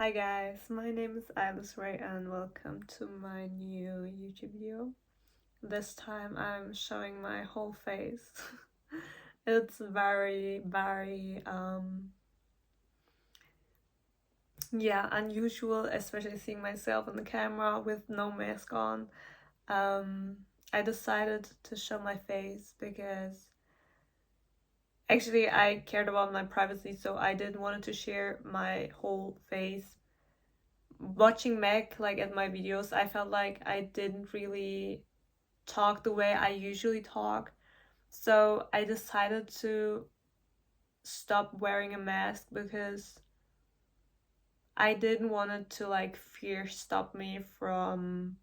Hi guys, my name is Ayliz and welcome to my new YouTube video. This time I'm showing my whole face. It's very unusual, especially seeing myself in the camera with no mask on. Um I decided to show my face because actually I cared about my privacy, so I didn't want to share my whole face. Watching Meg like at my videos, I felt like I didn't really talk the way I usually talk. So I decided to stop wearing a mask because I didn't want it to like fear stop me from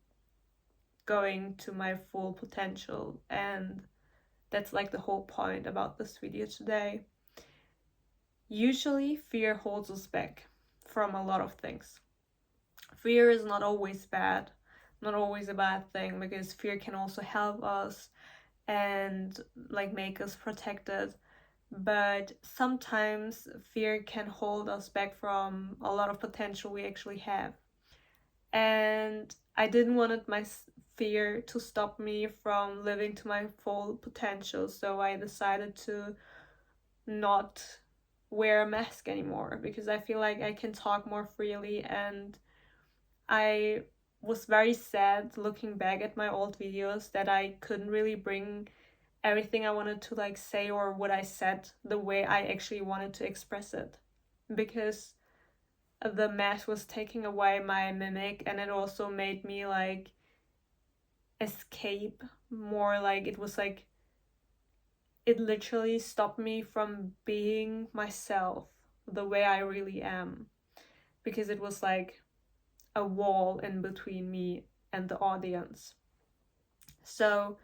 going to my full potential. And that's like the whole point about this video today. Usually fear holds us back from a lot of things. Fear is not always bad, not always a bad thing, because fear can also help us and like make us protected. But sometimes fear can hold us back from a lot of potential we actually have. And I didn't want my fear to stop me from living to my full potential, so I decided to not wear a mask anymore because I feel like I can talk more freely. And I was very sad looking back at my old videos that I couldn't really bring everything I wanted to like say or what I said the way I actually wanted to express it, because the mask was taking away my mimic, and it also made me like escape more. Like it was like it literally stopped me from being myself the way I really am, because it was like a wall in between me and the audience. So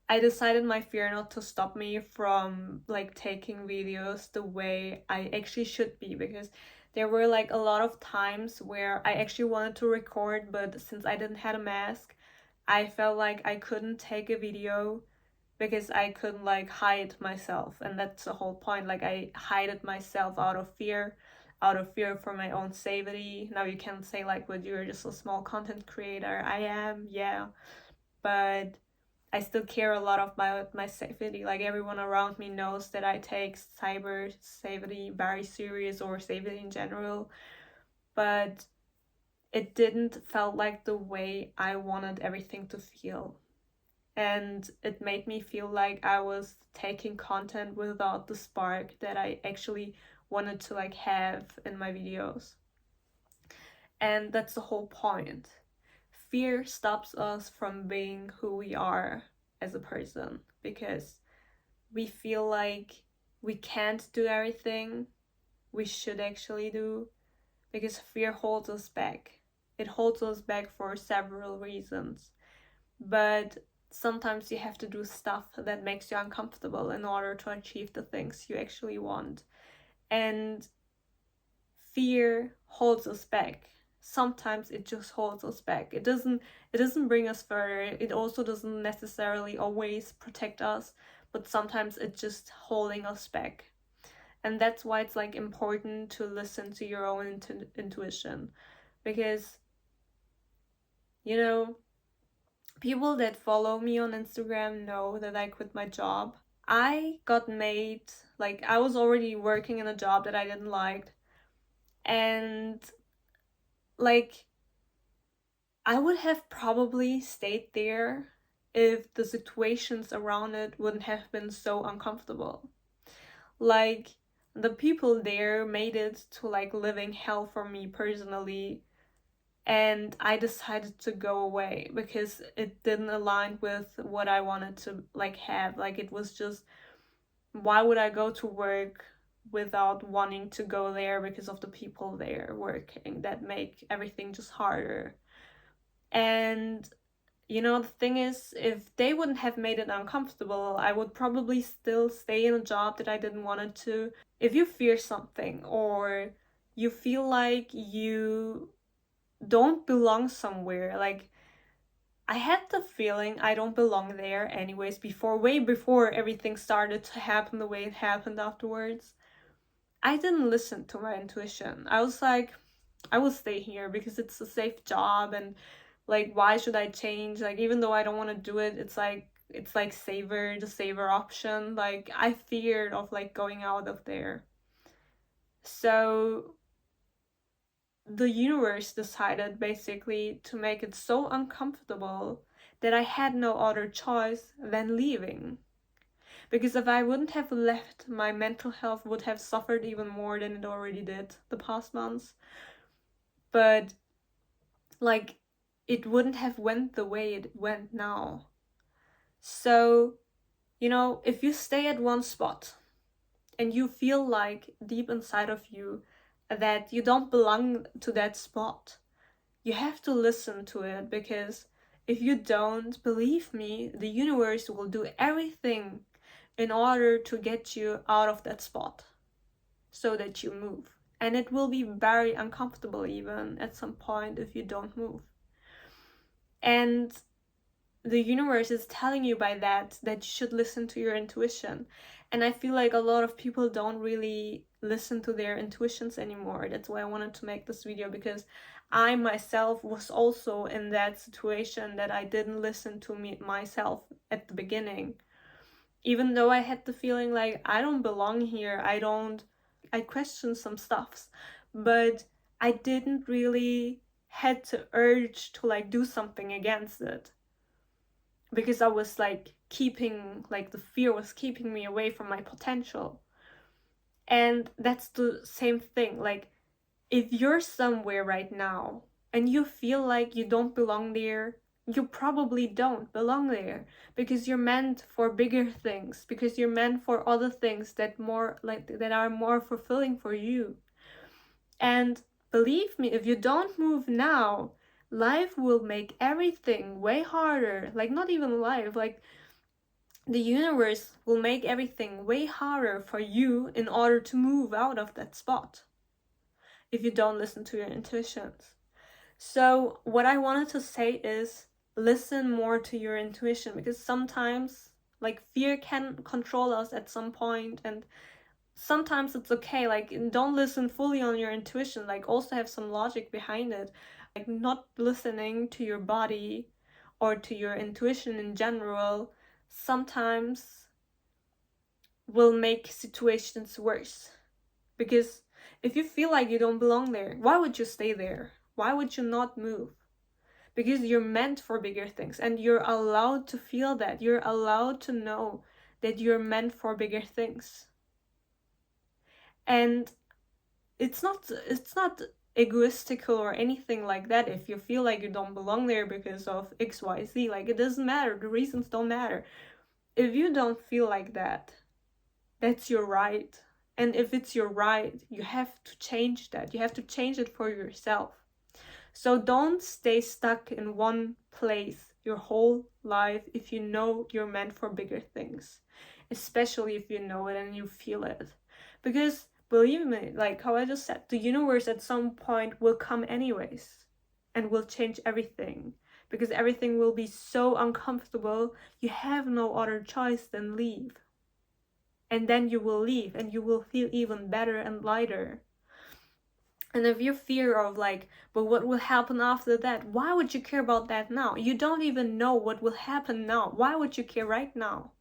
I decided my fear not to stop me from like taking videos the way I actually should be, because there were like a lot of times where I actually wanted to record, but since I didn't have a mask, I felt like I couldn't take a video because I couldn't like hide myself. And that's the whole point. Like I hid it myself out of fear for my own safety. Now you can say like, but you're just a small content creator. I am, yeah, but I still care a lot about my safety. Like everyone around me knows that I take cyber safety very serious, or safety in general, but it didn't felt like the way I wanted everything to feel. And it made me feel like I was taking content without the spark that I actually wanted to like have in my videos. And that's the whole point. Fear stops us from being who we are as a person, because we feel like we can't do everything we should actually do, because fear holds us back. It holds us back for several reasons, but sometimes you have to do stuff that makes you uncomfortable in order to achieve the things you actually want. And fear holds us back. Sometimes it just holds us back. It doesn't bring us further. It also doesn't necessarily always protect us, but sometimes it's just holding us back. And that's why it's like important to listen to your own intuition, because you know, people that follow me on Instagram know that I quit my job. I got made, like I was already working in a job that I didn't like, and like I would have probably stayed there if the situations around it wouldn't have been so uncomfortable. Like the people there made it to like living hell for me personally, and I decided to go away because it didn't align with what I wanted to like have. Like it was just, why would I go to work without wanting to go there because of the people there working that make everything just harder. And you know, the thing is, if they wouldn't have made it uncomfortable, I would probably still stay in a job that I didn't want it to. If you fear something, or you feel like you don't belong somewhere, like I had the feeling I don't belong there anyways before, way before everything started to happen the way it happened afterwards. I didn't listen to my intuition. I was like, I will stay here because it's a safe job, and like, why should I change? Like, even though I don't want to do it, it's like the saver option. Like, I feared of like going out of there. So the universe decided basically to make it so uncomfortable that I had no other choice than leaving. Because if I wouldn't have left, my mental health would have suffered even more than it already did the past months. But like, it wouldn't have went the way it went now. So, you know, if you stay at one spot and you feel like deep inside of you that you don't belong to that spot, you have to listen to it, because if you don't, believe me, the universe will do everything in order to get you out of that spot so that you move. And it will be very uncomfortable even at some point if you don't move. And the universe is telling you by that you should listen to your intuition. And I feel like a lot of people don't really listen to their intuitions anymore. That's why I wanted to make this video, because I myself was also in that situation that I didn't listen to myself at the beginning. Even though I had the feeling like I don't belong here, I questioned some stuffs, but I didn't really had the urge to like do something against it, because I was like the fear was keeping me away from my potential. And that's the same thing. Like, if you're somewhere right now and you feel like you don't belong there, you probably don't belong there, because you're meant for bigger things, because you're meant for other things that are more fulfilling for you. And believe me, if you don't move now, life will make everything way harder. Like, not even life, like the universe will make everything way harder for you in order to move out of that spot if you don't listen to your intuitions. So what I wanted to say is, listen more to your intuition, because sometimes like fear can control us at some point, and sometimes it's okay. Like, don't listen fully on your intuition, like also have some logic behind it. Like, not listening to your body or to your intuition in general sometimes will make situations worse. Because if you feel like you don't belong there, why would you stay there? Why would you not move? Because you're meant for bigger things, and you're allowed to feel that. You're allowed to know that you're meant for bigger things. And it's not egoistical or anything like that if you feel like you don't belong there because of XYZ. Like, it doesn't matter. The reasons don't matter. If you don't feel like that, that's your right. And if it's your right, you have to change that. You have to change it for yourself. So don't stay stuck in one place your whole life if you know you're meant for bigger things, especially if you know it and you feel it. Because believe me, like how I just said, the universe at some point will come anyways and will change everything, because everything will be so uncomfortable. You have no other choice than leave. And then you will leave and you will feel even better and lighter. And if you fear of like, but what will happen after that? Why would you care about that now? You don't even know what will happen now. Why would you care right now?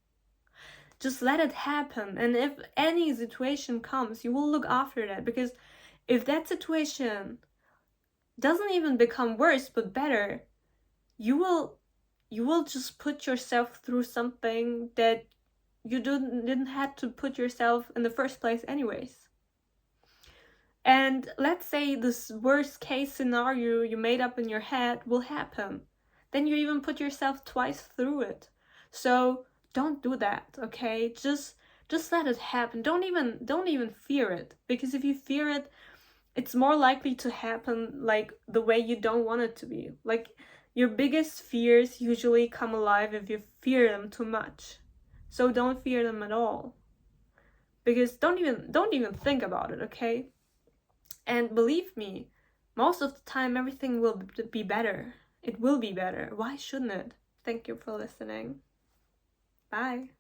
Just let it happen. And if any situation comes, you will look after that. Because if that situation doesn't even become worse but better, you will just put yourself through something that you didn't have to put yourself in the first place anyways. And let's say this worst case scenario you made up in your head will happen. Then you even put yourself twice through it. So don't do that, okay? Just let it happen. Don't even fear it, because if you fear it, it's more likely to happen like the way you don't want it to be. Like, your biggest fears usually come alive if you fear them too much. So don't fear them at all. Because don't even think about it, okay? And believe me, most of the time everything will be better. It will be better. Why shouldn't it? Thank you for listening. Bye.